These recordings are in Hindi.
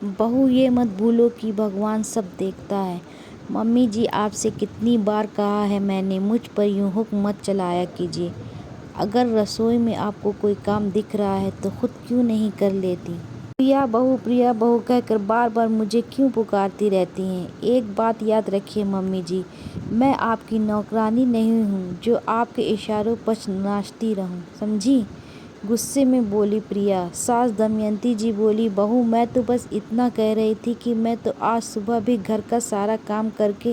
बहू ये मत भूलो कि भगवान सब देखता है। मम्मी जी आपसे कितनी बार कहा है मैंने, मुझ पर यूँ हुक्म मत चलाया कीजिए। अगर रसोई में आपको कोई काम दिख रहा है तो खुद क्यों नहीं कर लेती। प्रिया बहू कहकर बार बार मुझे क्यों पुकारती रहती हैं। एक बात याद रखिए मम्मी जी, मैं आपकी नौकरानी नहीं हूँ जो आपके इशारों पर नाचती रहूँ, समझी। गुस्से में बोली प्रिया। सास दमयंती जी बोली, बहू मैं तो बस इतना कह रही थी कि मैं तो आज सुबह भी घर का सारा काम करके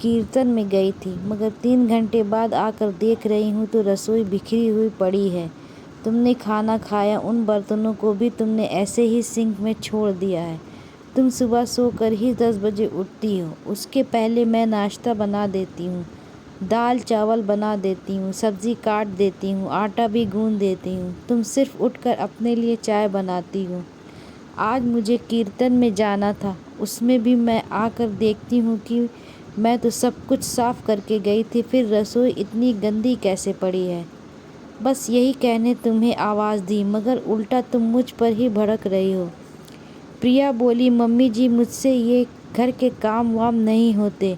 कीर्तन में गई थी, मगर 3 घंटे बाद आकर देख रही हूँ तो रसोई बिखरी हुई पड़ी है। तुमने खाना खाया उन बर्तनों को भी तुमने ऐसे ही सिंक में छोड़ दिया है। तुम सुबह सोकर ही 10 बजे उठती हो, उसके पहले मैं नाश्ता बना देती हूँ, दाल चावल बना देती हूँ, सब्ज़ी काट देती हूँ, आटा भी गूँध देती हूँ। तुम सिर्फ उठकर अपने लिए चाय बनाती हो। आज मुझे कीर्तन में जाना था, उसमें भी मैं आकर देखती हूँ कि मैं तो सब कुछ साफ करके गई थी, फिर रसोई इतनी गंदी कैसे पड़ी है। बस यही कहने तुम्हें आवाज़ दी, मगर उल्टा तुम मुझ पर ही भड़क रही हो। प्रिया बोली, मम्मी जी मुझसे ये घर के काम वाम नहीं होते,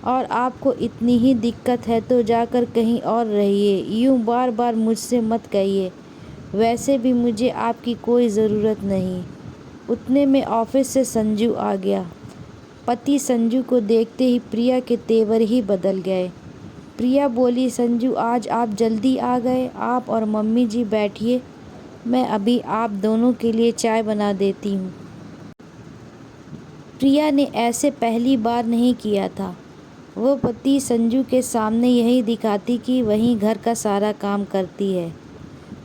और आपको इतनी ही दिक्कत है तो जाकर कहीं और रहिए, यूँ बार बार मुझसे मत कहिए। वैसे भी मुझे आपकी कोई ज़रूरत नहीं। उतने में ऑफिस से संजू आ गया। पति संजू को देखते ही प्रिया के तेवर ही बदल गए। प्रिया बोली, संजू आज आप जल्दी आ गए। आप और मम्मी जी बैठिए, मैं अभी आप दोनों के लिए चाय बना देती हूँ। प्रिया ने ऐसे पहली बार नहीं किया था। वो पति संजू के सामने यही दिखाती कि वही घर का सारा काम करती है।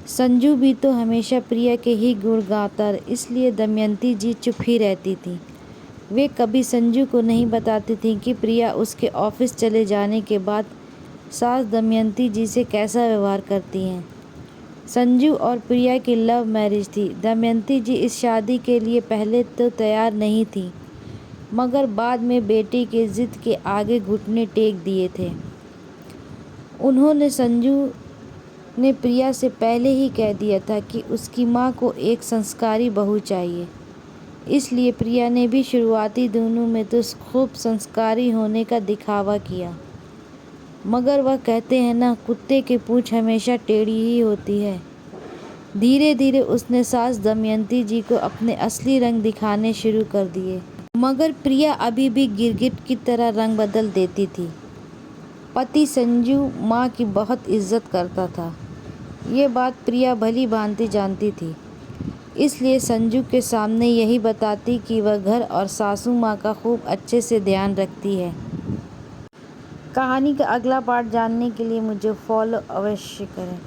संजू भी तो हमेशा प्रिया के ही गुण गाता, इसलिए दमयंती जी चुप ही रहती थी। वे कभी संजू को नहीं बताती थी कि प्रिया उसके ऑफिस चले जाने के बाद सास दमयंती जी से कैसा व्यवहार करती हैं। संजू और प्रिया की लव मैरिज थी। दमयंती जी इस शादी के लिए पहले तो तैयार नहीं थी, मगर बाद में बेटी के जिद के आगे घुटने टेक दिए थे। उन्होंने संजू ने प्रिया से पहले ही कह दिया था कि उसकी माँ को एक संस्कारी बहू चाहिए, इसलिए प्रिया ने भी शुरुआती दिनों में तो खूब संस्कारी होने का दिखावा किया, मगर वह कहते हैं ना, कुत्ते की पूँछ हमेशा टेढ़ी ही होती है। धीरे धीरे उसने सास दमयंती जी को अपने असली रंग दिखाने शुरू कर दिए, मगर प्रिया अभी भी गिरगिट की तरह रंग बदल देती थी। पति संजू माँ की बहुत इज्जत करता था, ये बात प्रिया भली भांति जानती थी, इसलिए संजू के सामने यही बताती कि वह घर और सासू माँ का खूब अच्छे से ध्यान रखती है। कहानी का अगला पार्ट जानने के लिए मुझे फॉलो अवश्य करें।